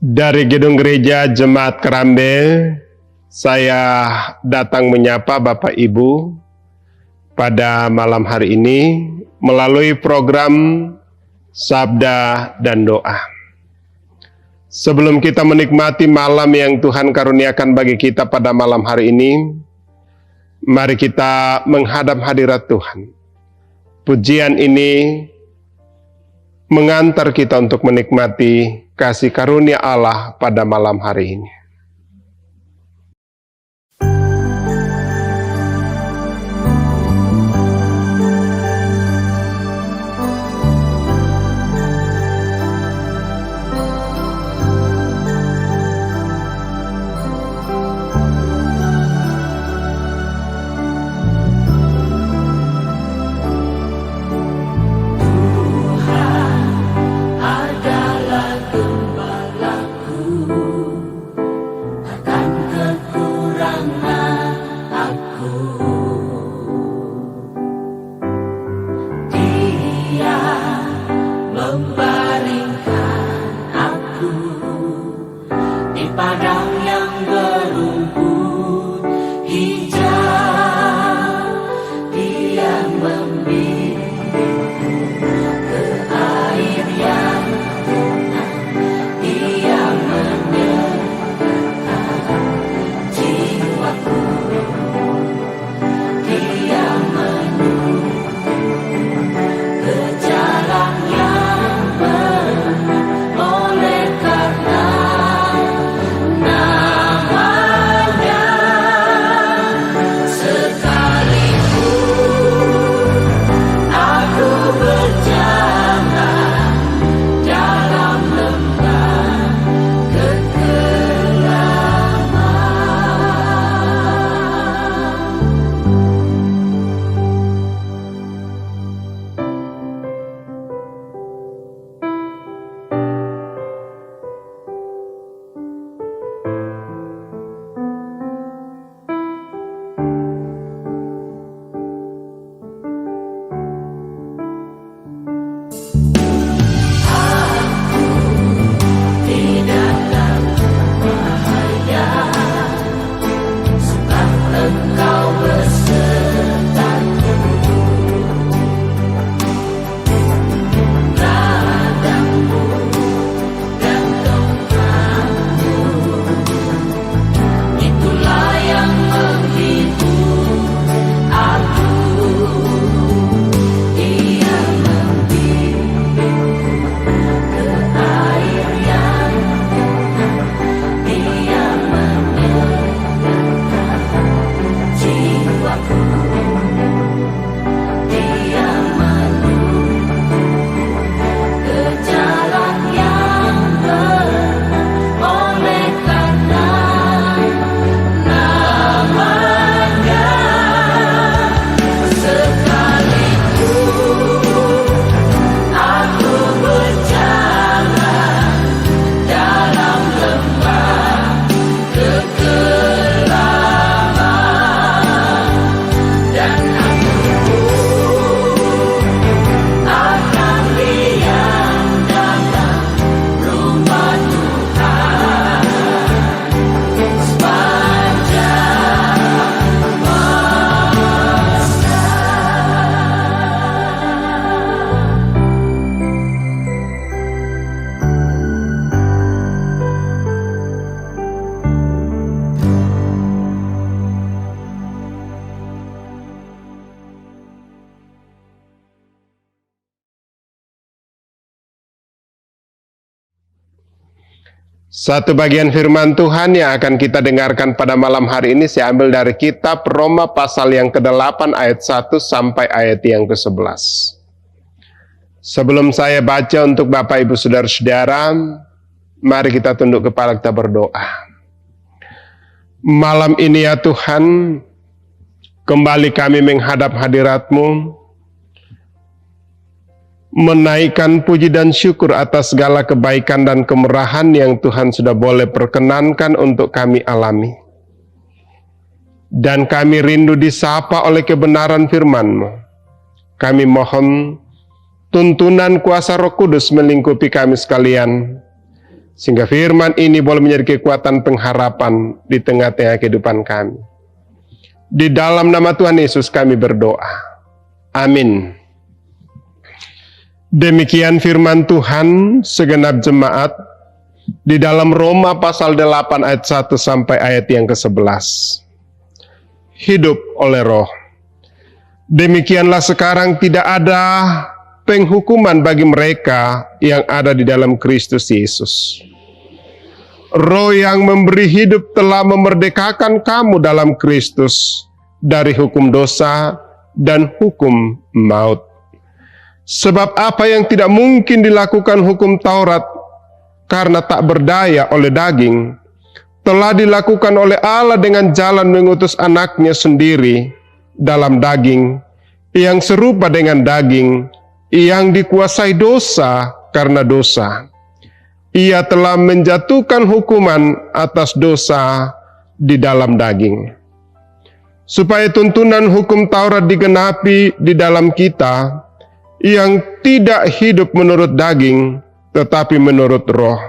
Dari Gedung Gereja Jemaat Kerambe, saya datang menyapa Bapak Ibu pada malam hari ini melalui program Sabda dan Doa. Sebelum kita menikmati malam yang Tuhan karuniakan bagi kita pada malam hari ini, mari kita menghadap hadirat Tuhan. Pujian ini mengantar kita untuk menikmati kasih karunia Allah pada malam hari ini. Satu bagian firman Tuhan yang akan kita dengarkan pada malam hari ini saya ambil dari kitab Roma pasal yang ke-8 ayat 1 sampai ayat yang ke-11. Sebelum saya baca untuk Bapak Ibu Saudara-saudara, mari kita tunduk kepala, kita berdoa. Malam ini ya Tuhan, kembali kami menghadap hadirat-Mu, menaikkan puji dan syukur atas segala kebaikan dan kemurahan yang Tuhan sudah boleh perkenankan untuk kami alami. Dan kami rindu disapa oleh kebenaran firman-Mu. Kami mohon tuntunan kuasa Roh Kudus melingkupi kami sekalian, sehingga firman ini boleh menjadi kekuatan pengharapan di tengah-tengah kehidupan kami. Di dalam nama Tuhan Yesus kami berdoa. Amin. Demikian firman Tuhan segenap jemaat di dalam Roma pasal 8 ayat 1 sampai ayat yang ke-11. Hidup oleh Roh. Demikianlah sekarang tidak ada penghukuman bagi mereka yang ada di dalam Kristus Yesus. Roh yang memberi hidup telah memerdekakan kamu dalam Kristus dari hukum dosa dan hukum maut. Sebab apa yang tidak mungkin dilakukan hukum Taurat karena tak berdaya oleh daging, telah dilakukan oleh Allah dengan jalan mengutus anaknya sendiri dalam daging, yang serupa dengan daging, yang dikuasai dosa karena dosa. Ia telah menjatuhkan hukuman atas dosa di dalam daging, supaya tuntunan hukum Taurat digenapi di dalam kita, yang tidak hidup menurut daging, tetapi menurut Roh.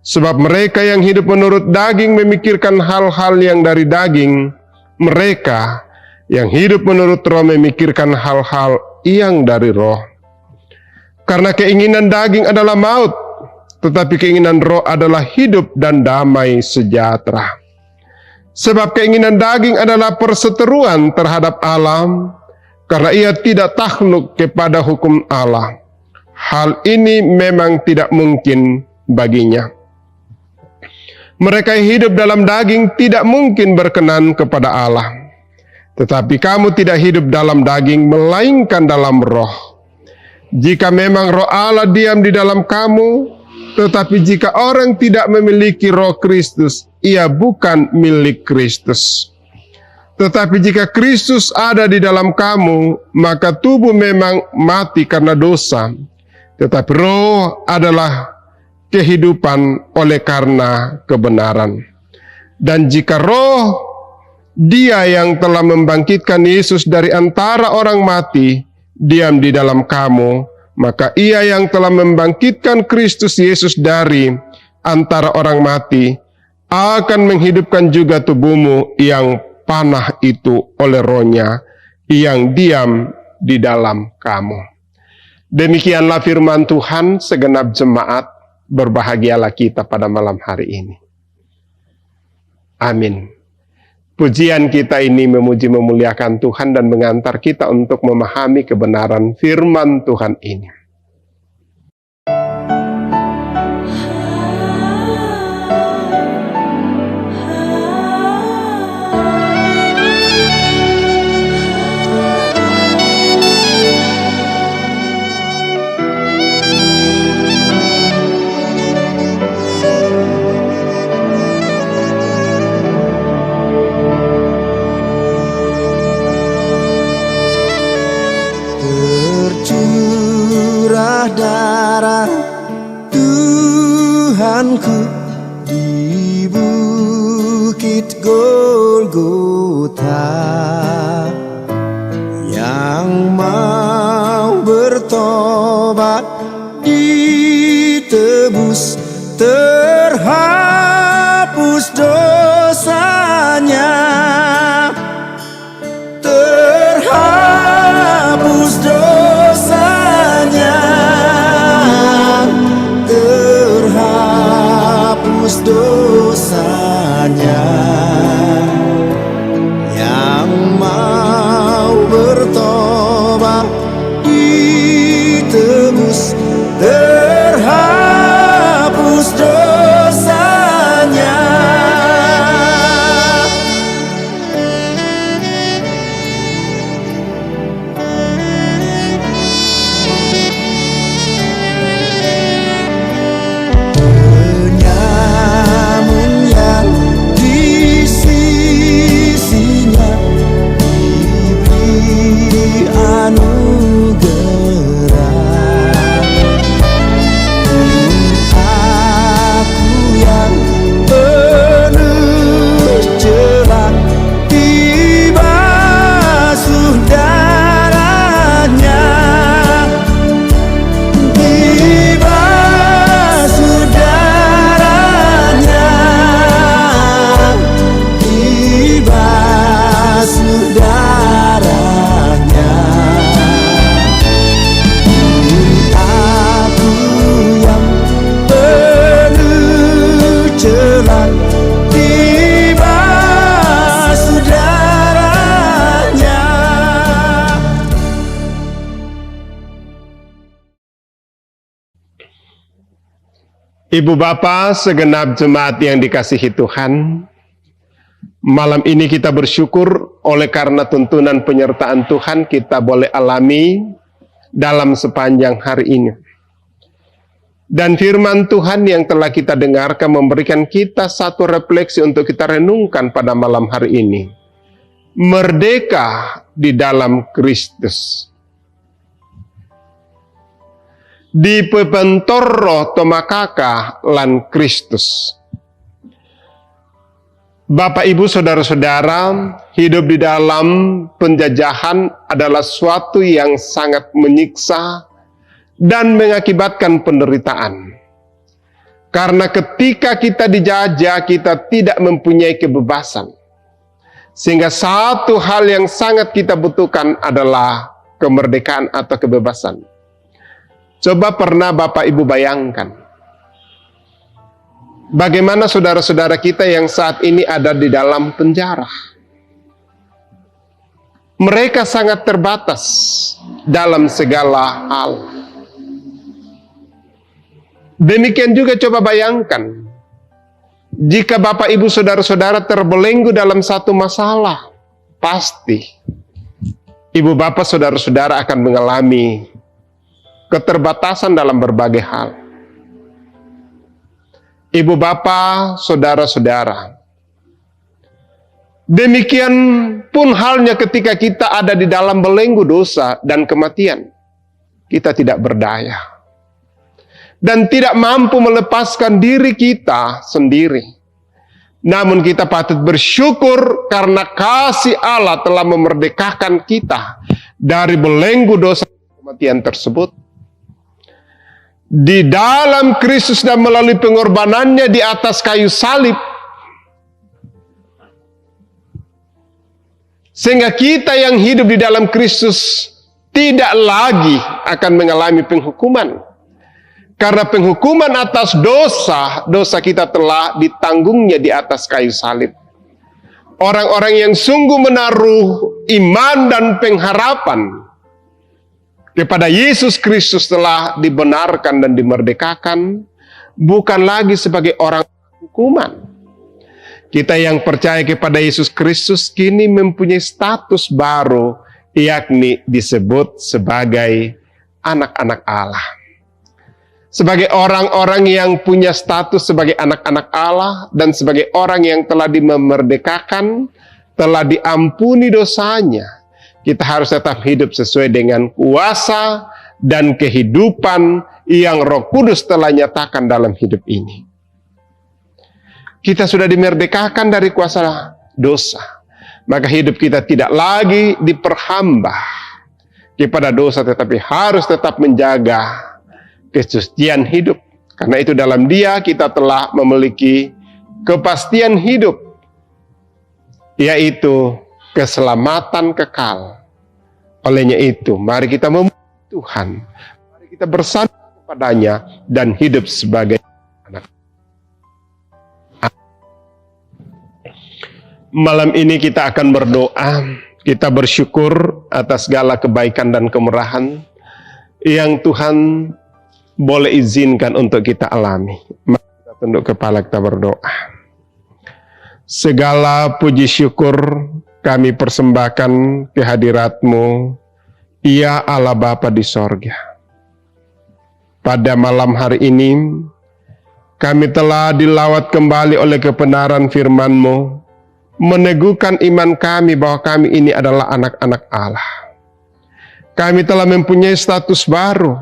Sebab mereka yang hidup menurut daging memikirkan hal-hal yang dari daging, mereka yang hidup menurut Roh memikirkan hal-hal yang dari Roh. Karena keinginan daging adalah maut, tetapi keinginan Roh adalah hidup dan damai sejahtera. Sebab keinginan daging adalah perseteruan terhadap Allah, karena ia tidak takluk kepada hukum Allah. Hal ini memang tidak mungkin baginya. Mereka yang hidup dalam daging tidak mungkin berkenan kepada Allah. Tetapi kamu tidak hidup dalam daging, melainkan dalam Roh. Jika memang Roh Allah diam di dalam kamu, tetapi jika orang tidak memiliki Roh Kristus, ia bukan milik Kristus. Tetapi jika Kristus ada di dalam kamu, maka tubuh memang mati karena dosa, tetapi Roh adalah kehidupan oleh karena kebenaran. Dan jika Roh Dia yang telah membangkitkan Yesus dari antara orang mati diam di dalam kamu, maka Ia yang telah membangkitkan Kristus Yesus dari antara orang mati akan menghidupkan juga tubuhmu yang panah itu oleh Roh-Nya yang diam di dalam kamu. Demikianlah firman Tuhan. Segenap jemaat, berbahagialah kita pada malam hari ini. Amin. Pujian kita ini memuji memuliakan Tuhan dan mengantar kita untuk memahami kebenaran firman Tuhan ini. Darah Tuhanku di bukit Golgota, yang mau bertobat ditebus, terhapus dosanya, terhapus dosanya, terhapus dosanya, yang Ibu Bapa, segenap jemaat yang dikasihi Tuhan, malam ini kita bersyukur oleh karena tuntunan penyertaan Tuhan kita boleh alami dalam sepanjang hari ini. Dan firman Tuhan yang telah kita dengarkan memberikan kita satu refleksi untuk kita renungkan pada malam hari ini. Merdeka di dalam Kristus. Dipebentor roh tomakaka lan Kristus. Bapak, Ibu, saudara-saudara, hidup di dalam penjajahan adalah suatu yang sangat menyiksa dan mengakibatkan penderitaan. Karena ketika kita dijajah, kita tidak mempunyai kebebasan. Sehingga satu hal yang sangat kita butuhkan adalah kemerdekaan atau kebebasan. Coba pernah Bapak Ibu bayangkan, bagaimana saudara-saudara kita yang saat ini ada di dalam penjara. Mereka sangat terbatas dalam segala hal. Demikian juga coba bayangkan, jika Bapak Ibu saudara-saudara terbelenggu dalam satu masalah, pasti Ibu Bapak saudara-saudara akan mengalami keterbatasan dalam berbagai hal. Ibu Bapa, saudara-saudara, demikian pun halnya ketika kita ada di dalam belenggu dosa dan kematian. Kita tidak berdaya dan tidak mampu melepaskan diri kita sendiri. Namun kita patut bersyukur karena kasih Allah telah memerdekakan kita dari belenggu dosa dan kematian tersebut. Di dalam Kristus dan melalui pengorbanannya di atas kayu salib, sehingga kita yang hidup di dalam Kristus tidak lagi akan mengalami penghukuman. Karena penghukuman atas dosa kita telah ditanggungnya di atas kayu salib. Orang-orang yang sungguh menaruh iman dan pengharapan kepada Yesus Kristus telah dibenarkan dan dimerdekakan, bukan lagi sebagai orang hukuman. Kita yang percaya kepada Yesus Kristus kini mempunyai status baru, yakni disebut sebagai anak-anak Allah. Sebagai orang-orang yang punya status sebagai anak-anak Allah dan sebagai orang yang telah dimerdekakan, telah diampuni dosanya, kita harus tetap hidup sesuai dengan kuasa dan kehidupan yang Roh Kudus telah nyatakan dalam hidup ini. Kita sudah dimerdekakan dari kuasa dosa, maka hidup kita tidak lagi diperhamba kepada dosa, tetapi harus tetap menjaga kesucian hidup. Karena itu dalam Dia kita telah memiliki kepastian hidup, yaitu keselamatan kekal. Olehnya itu, mari kita memuji Tuhan, mari kita bersandar kepadanya dan hidup sebagai anak. Malam ini kita akan berdoa, kita bersyukur atas segala kebaikan dan kemurahan yang Tuhan boleh izinkan untuk kita alami. Mari kita tunduk kepala, kita berdoa. Segala puji syukur kami persembahkan kehadirat-Mu, ya Allah Bapa di sorga. Pada malam hari ini, kami telah dilawat kembali oleh kebenaran firman-Mu, meneguhkan iman kami bahwa kami ini adalah anak-anak Allah. Kami telah mempunyai status baru,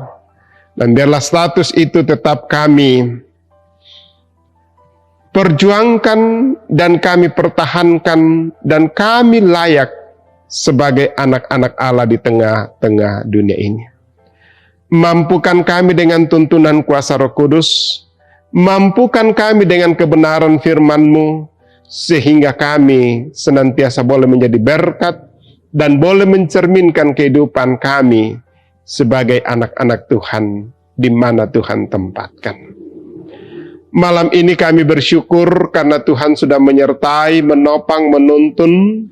dan biarlah status itu tetap kami perjuangkan dan kami pertahankan, dan kami layak sebagai anak-anak Allah di tengah-tengah dunia ini. Mampukan kami dengan tuntunan kuasa Roh Kudus, mampukan kami dengan kebenaran firman-Mu, sehingga kami senantiasa boleh menjadi berkat dan boleh mencerminkan kehidupan kami sebagai anak-anak Tuhan di mana Tuhan tempatkan. Malam ini kami bersyukur karena Tuhan sudah menyertai, menopang, menuntun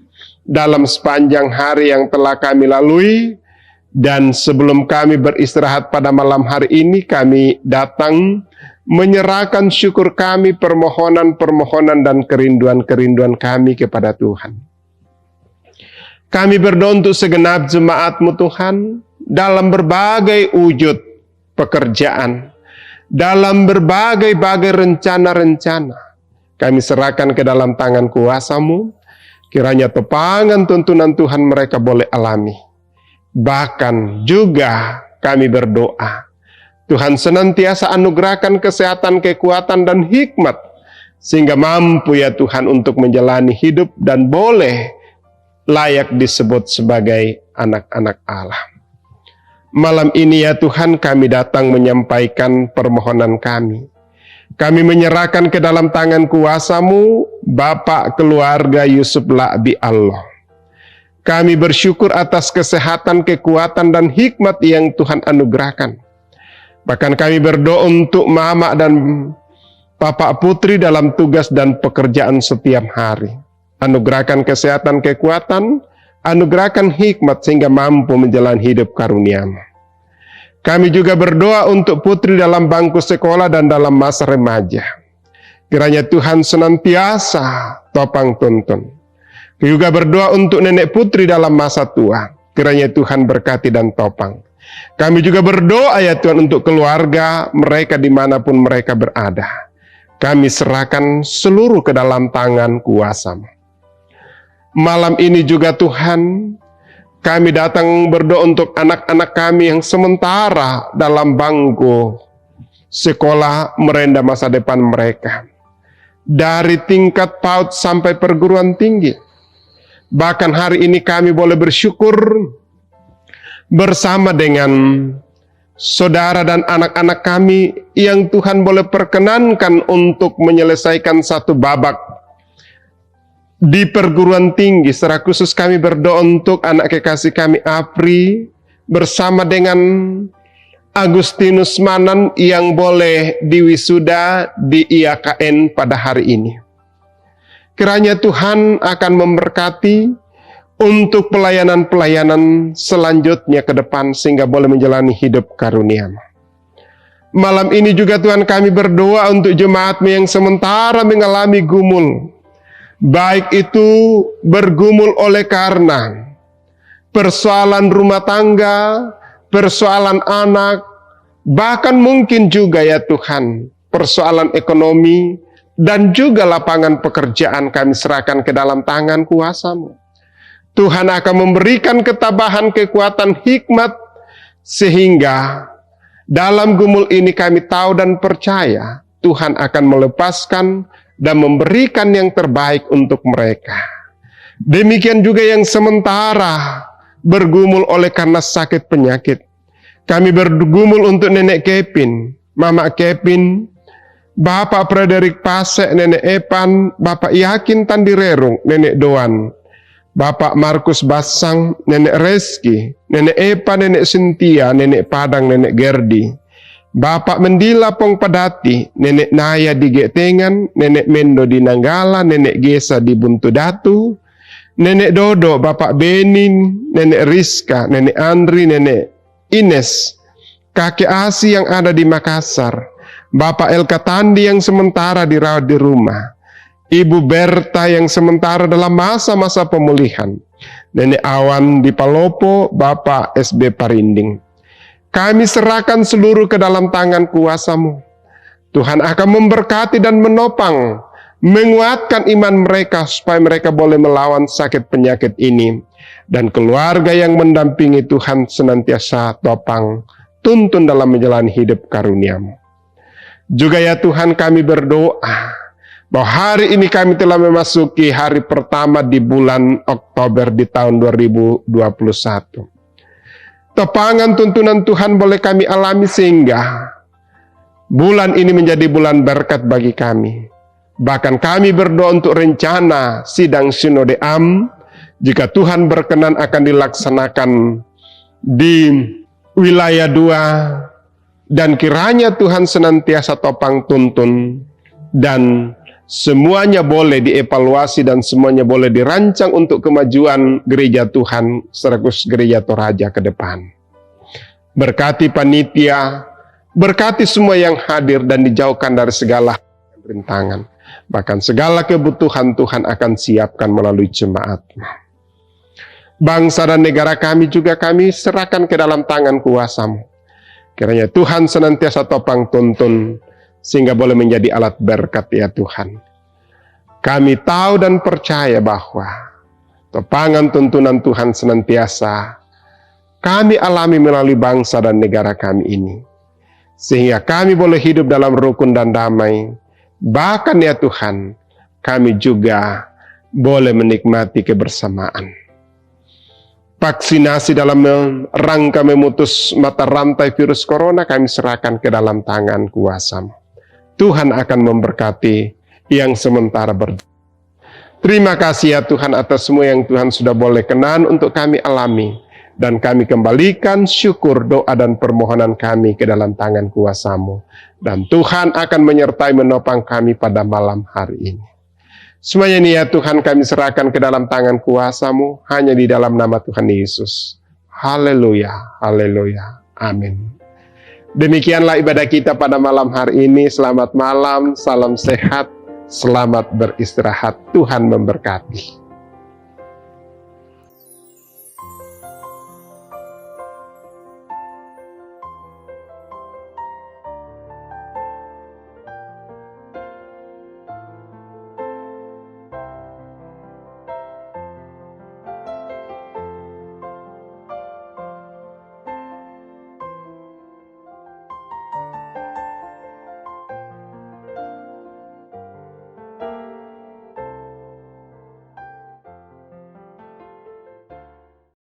dalam sepanjang hari yang telah kami lalui. Dan sebelum kami beristirahat pada malam hari ini, kami datang menyerahkan syukur kami, permohonan-permohonan dan kerinduan-kerinduan kami kepada Tuhan. Kami berdoa untuk segenap jemaat-Mu Tuhan, dalam berbagai wujud pekerjaan, dalam berbagai-bagai rencana-rencana. Kami serahkan ke dalam tangan kuasa-Mu, kiranya topangan tuntunan Tuhan mereka boleh alami. Bahkan juga kami berdoa, Tuhan senantiasa anugerahkan kesehatan, kekuatan, dan hikmat, sehingga mampu ya Tuhan untuk menjalani hidup dan boleh layak disebut sebagai anak-anak Allah. Malam ini ya Tuhan, kami datang menyampaikan permohonan kami. Kami menyerahkan ke dalam tangan kuasa-Mu Bapak keluarga Yusuf La'bi Allah. Kami bersyukur atas kesehatan, kekuatan, dan hikmat yang Tuhan anugerahkan. Bahkan kami berdoa untuk Mama dan Bapak Putri dalam tugas dan pekerjaan setiap hari. Anugerahkan kesehatan, kekuatan, anugerahkan hikmat sehingga mampu menjalani hidup karunia-Mu. Kami juga berdoa untuk putri dalam bangku sekolah dan dalam masa remaja. Kiranya Tuhan senantiasa topang tuntun. Juga berdoa untuk nenek putri dalam masa tua. Kiranya Tuhan berkati dan topang. Kami juga berdoa ya Tuhan untuk keluarga mereka dimanapun mereka berada. Kami serahkan seluruh ke dalam tangan kuasa-Mu. Malam ini juga Tuhan, kami datang berdoa untuk anak-anak kami yang sementara dalam bangku sekolah merenda masa depan mereka. Dari tingkat PAUD sampai perguruan tinggi. Bahkan hari ini kami boleh bersyukur bersama dengan saudara dan anak-anak kami yang Tuhan boleh perkenankan untuk menyelesaikan satu babak di perguruan tinggi. Secara khusus kami berdoa untuk anak kekasih kami Apri bersama dengan Agustinus Manan yang boleh diwisuda di IAKN pada hari ini. Kiranya Tuhan akan memberkati untuk pelayanan-pelayanan selanjutnya ke depan sehingga boleh menjalani hidup karunia-Mu. Malam ini juga Tuhan kami berdoa untuk jemaat-Mu yang sementara mengalami gumul. Baik itu bergumul oleh karena persoalan rumah tangga, persoalan anak, bahkan mungkin juga ya Tuhan, persoalan ekonomi, dan juga lapangan pekerjaan kami serahkan ke dalam tangan kuasa-Mu. Tuhan akan memberikan ketabahan, kekuatan, hikmat, sehingga dalam gumul ini kami tahu dan percaya Tuhan akan melepaskan dan memberikan yang terbaik untuk mereka. Demikian juga yang sementara bergumul oleh karena sakit penyakit. Kami bergumul untuk Nenek Kevin, Mama Kevin, Bapak Frederick Pasek, Nenek Epan, Bapak Yakin Tandirerung, Nenek Doan, Bapak Markus Basang, Nenek Reski, Nenek Epa, Nenek Sintia, Nenek Padang, Nenek Gerdi, Bapak Mendila Pong Padati, Nenek Naya di Getengan, Nenek Mendo di Nanggala, Nenek Gesa di Buntudatu, Nenek Dodo, Bapak Benin, Nenek Rizka, Nenek Andri, Nenek Ines, Kakek Asi yang ada di Makassar, Bapak Elka Tandi yang sementara dirawat di rumah, Ibu Berta yang sementara dalam masa-masa pemulihan, Nenek Awan di Palopo, Bapak SB Parinding. Kami serahkan seluruh ke dalam tangan kuasa-Mu. Tuhan akan memberkati dan menopang, menguatkan iman mereka supaya mereka boleh melawan sakit penyakit ini. Dan keluarga yang mendampingi Tuhan senantiasa topang, tuntun dalam menjalani hidup karunia-Mu. Juga ya Tuhan kami berdoa, bahwa hari ini kami telah memasuki hari pertama di bulan Oktober di tahun 2021. Topangan tuntunan Tuhan boleh kami alami sehingga bulan ini menjadi bulan berkat bagi kami. Bahkan kami berdoa untuk rencana sidang Sinode Am, jika Tuhan berkenan akan dilaksanakan di wilayah 2, dan kiranya Tuhan senantiasa topang tuntun dan semuanya boleh dievaluasi dan semuanya boleh dirancang untuk kemajuan gereja Tuhan, sekaligus gereja Toraja ke depan. Berkati panitia Berkati semua yang hadir dan dijauhkan dari segala rintangan. Bahkan segala kebutuhan Tuhan akan siapkan melalui jemaat-Mu. Bangsa dan negara kami juga kami serahkan ke dalam tangan kuasa-Mu. Kiranya Tuhan senantiasa topang tuntun, sehingga boleh menjadi alat berkat ya Tuhan. Kami tahu dan percaya bahwa topangan tuntunan Tuhan senantiasa kami alami melalui bangsa dan negara kami ini. Sehingga kami boleh hidup dalam rukun dan damai. Bahkan ya Tuhan, kami juga boleh menikmati kebersamaan. Vaksinasi dalam rangka memutus mata rantai virus corona kami serahkan ke dalam tangan kuasa-Mu. Tuhan akan memberkati yang sementara Terima kasih ya Tuhan atas semua yang Tuhan sudah boleh kenan untuk kami alami. Dan kami kembalikan syukur, doa dan permohonan kami ke dalam tangan kuasa-Mu. Dan Tuhan akan menyertai menopang kami pada malam hari ini. Semuanya ini ya Tuhan kami serahkan ke dalam tangan kuasa-Mu, hanya di dalam nama Tuhan Yesus. Haleluya, haleluya, amin. Demikianlah ibadah kita pada malam hari ini. Selamat malam, salam sehat, selamat beristirahat. Tuhan memberkati.